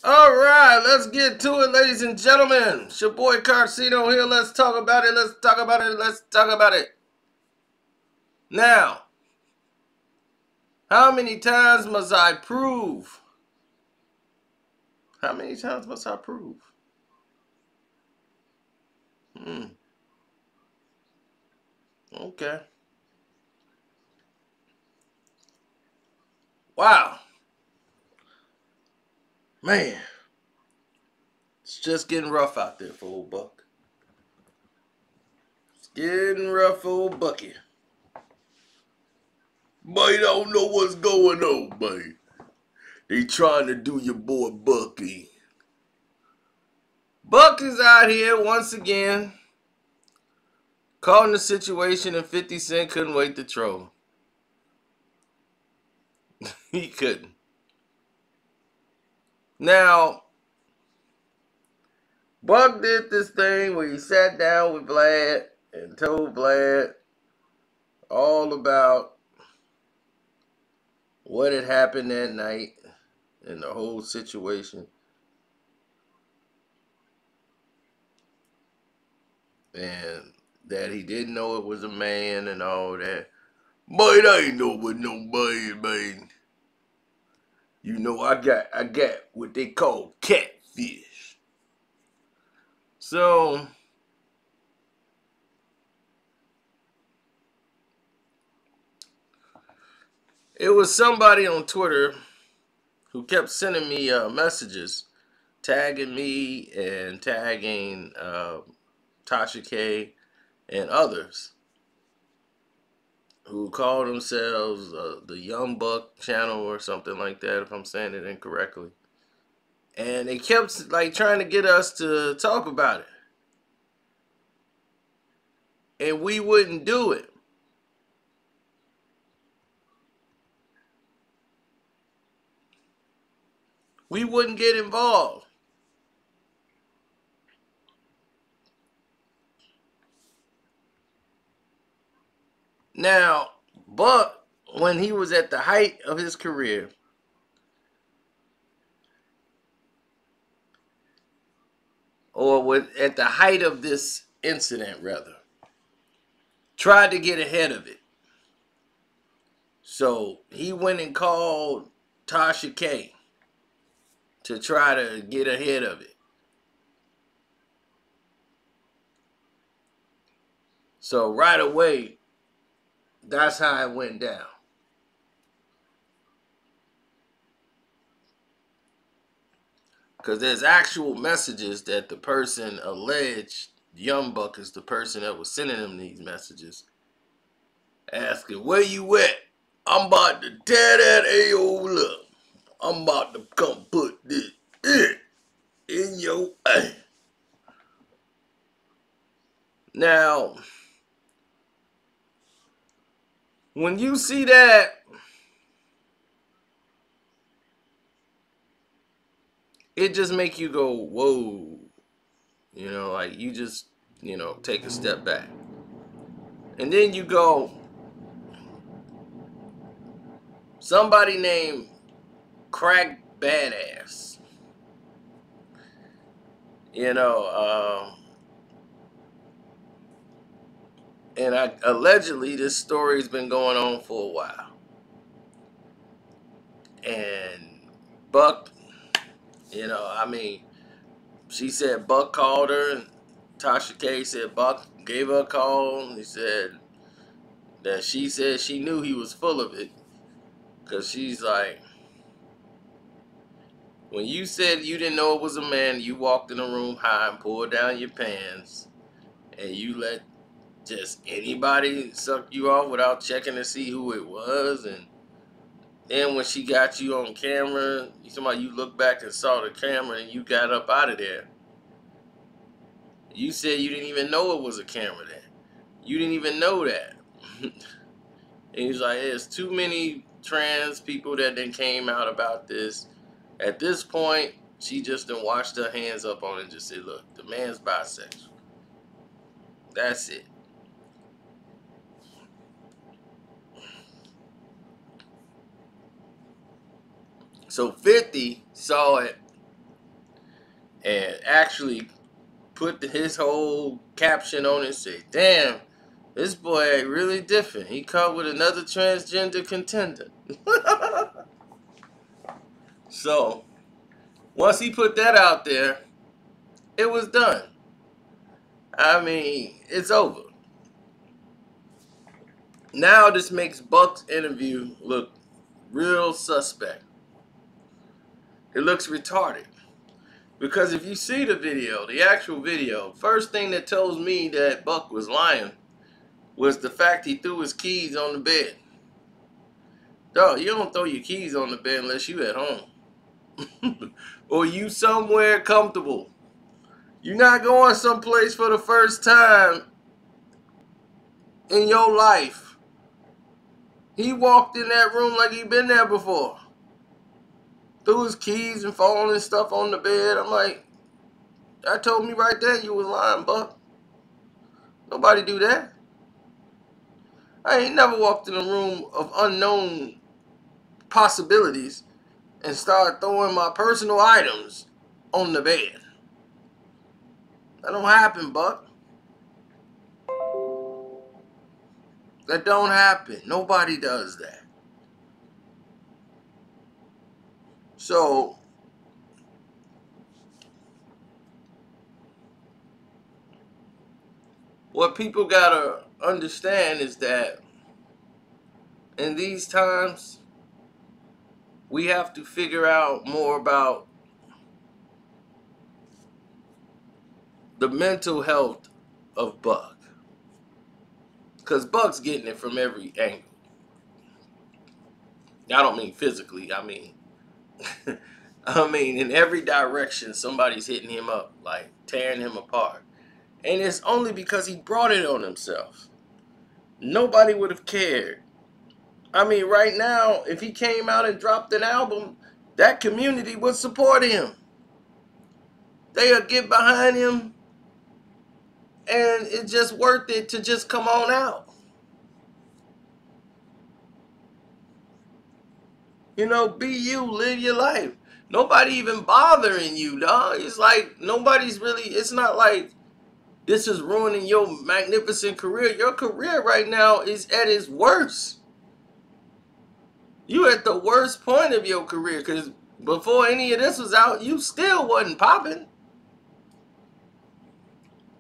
All right, let's get to it, ladies and gentlemen. It's your boy Carcino here. Let's talk about it. Let's talk about it. Let's talk about it. Now, how many times must I prove? How many times must I prove? Okay. Wow. Man, it's just getting rough out there for old Buck. It's getting rough for old Bucky. Boy, don't know what's going on, boy. They trying to do your boy Bucky. Buck is out here once again, caught in the situation, and 50 Cent couldn't wait to troll. He couldn't. Now, Buck did this thing where he sat down with Vlad and told Vlad all about what had happened that night and the whole situation. And that he didn't know it was a man and all that. But I ain't know what no man. You know, I got what they call catfish. So it was somebody on Twitter who kept sending me messages, tagging me and tagging Tasha K and others who call themselves the Young Buck channel or something like that, if I'm saying it incorrectly. And they kept like trying to get us to talk about it. And we wouldn't do it. We wouldn't get involved. Now, Buck, when he was at the height of his career, or at the height of this incident, rather, tried to get ahead of it. So he went and called Tasha K to try to get ahead of it. So right away, that's how it went down. Because there's actual messages that the person alleged Young Buck is the person that was sending him these messages, asking, where you at? I'm about to tear that A-hole up. I'm about to come put this in your eye. Now, when you see that, it just make you go, whoa. You know, like you just, take a step back. And then you go, somebody named Crack Badass. You know, and allegedly this story's been going on for a while. And Buck, I mean, she said Buck called her, and Tasha K said Buck gave her a call. And he said that she said she knew he was full of it. Because she's like, when you said you didn't know it was a man, you walked in the room high and pulled down your pants, and you let just anybody suck you off without checking to see who it was. And then when she got you on camera, you look back and saw the camera and you got up out of there. You said you didn't even know it was a camera then. You didn't even know that. And he's like, there's too many trans people that then came out about this. At this point, she just done washed her hands up on it and just said, look, the man's bisexual. That's it. So 50 saw it and actually put his whole caption on it and say, damn, this boy ain't really different. He caught with another transgender contender. So, once he put that out there, it was done. I mean, it's over. Now this makes Buck's interview look real suspect. It looks retarded. Because if you see the video, the actual video, first thing that tells me that Buck was lying was the fact he threw his keys on the bed. Dog, you don't throw your keys on the bed unless you at home. Or you somewhere comfortable. You're not going someplace for the first time in your life. He walked in that room like he been there before. Threw his keys and phone and stuff on the bed. I'm like, that told me right there you was lying, Buck. Nobody do that. I ain't never walked in a room of unknown possibilities and started throwing my personal items on the bed. That don't happen, Buck. That don't happen. Nobody does that. So, what people gotta understand is that in these times, we have to figure out more about the mental health of Buck. Because Buck's getting it from every angle. I don't mean physically, I mean in every direction somebody's hitting him up, like tearing him apart. And it's only because he brought it on himself. Nobody would have cared. I mean, right now, if he came out and dropped an album, that community would support him. They'll get behind him, and it's just worth it to just come on out. You know, be you, live your life. Nobody even bothering you, dog. It's like nobody's really, it's not like this is ruining your magnificent career. Your career right now is at its worst. You at the worst point of your career, because before any of this was out, you still wasn't popping.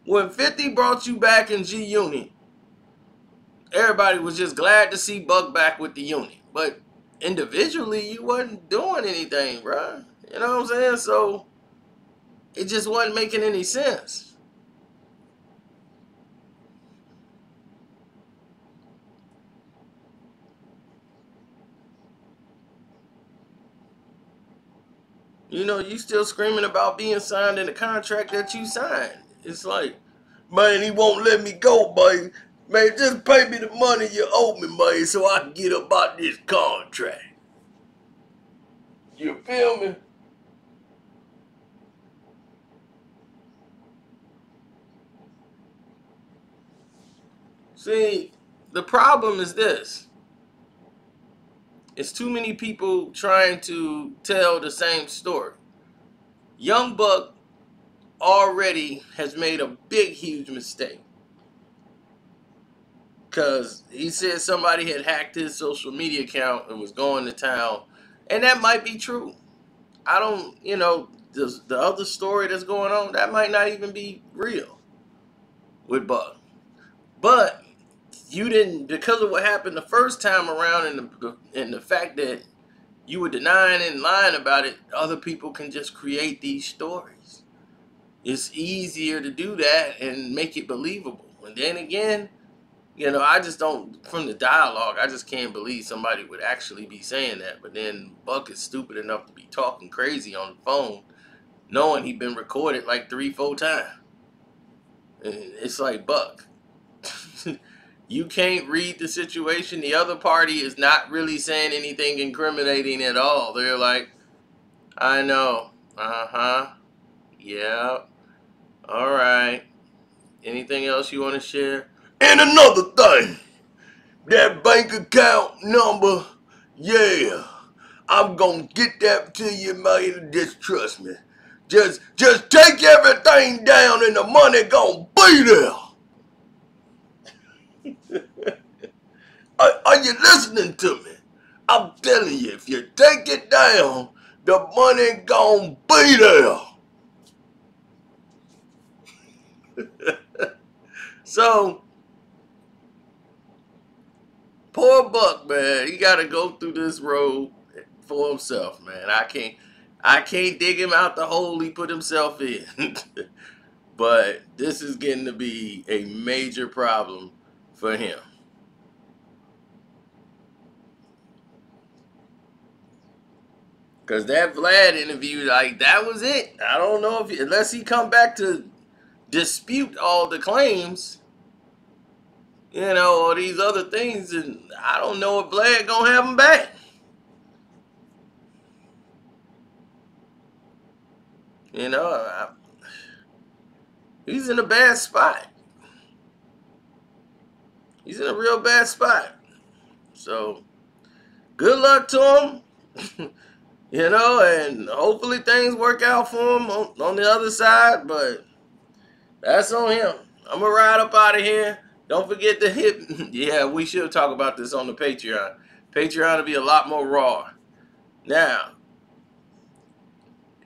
When 50 brought you back in G-Unit, everybody was just glad to see Buck back with the unit. But individually, you wasn't doing anything, bro. You know what I'm saying? So, it just wasn't making any sense. You know, you still screaming about being signed in the contract that you signed. It's like, man, he won't let me go, buddy. Man, just pay me the money you owe me, man, so I can get up out this contract. You feel me? See, the problem is this. It's too many people trying to tell the same story. Young Buck already has made a big, huge mistake. Because he said somebody had hacked his social media account and was going to town. And that might be true. I don't, you know, the other story that's going on, that might not even be real with Buck. But you didn't, because of what happened the first time around and the fact that you were denying and lying about it, other people can just create these stories. It's easier to do that and make it believable. And then again, you know, I just don't, from the dialogue, I just can't believe somebody would actually be saying that. But then Buck is stupid enough to be talking crazy on the phone, knowing he'd been recorded like 3-4 times. And it's like, Buck, you can't read the situation. The other party is not really saying anything incriminating at all. They're like, I know. Uh-huh. Yeah. All right. Anything else you want to share? And another thing, that bank account number, yeah, I'm going to get that to you, man. Just trust me. Just take everything down and the money gonna be there. Are you listening to me? I'm telling you, if you take it down, the money gonna be there. So, poor Buck, man, he gotta go through this road for himself, man. I can't dig him out the hole he put himself in. But this is getting to be a major problem for him. Because that Vlad interview, like, that was it. I don't know if, unless he come back to dispute all the claims, you know, or these other things, and I don't know if Vlad gonna have him back. You know, he's in a bad spot. He's in a real bad spot. So, good luck to him. You know, and hopefully things work out for him on the other side, but that's on him. I'm going to ride up out of here. Don't forget to hit, yeah, we should talk about this on the Patreon. Patreon will be a lot more raw. Now,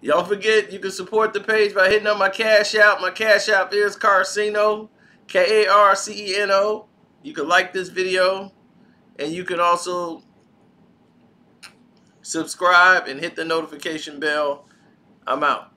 don't forget you can support the page by hitting up my Cash App. My Cash App is Carceno, K-A-R-C-E-N-O. You can like this video, and you can also subscribe and hit the notification bell. I'm out.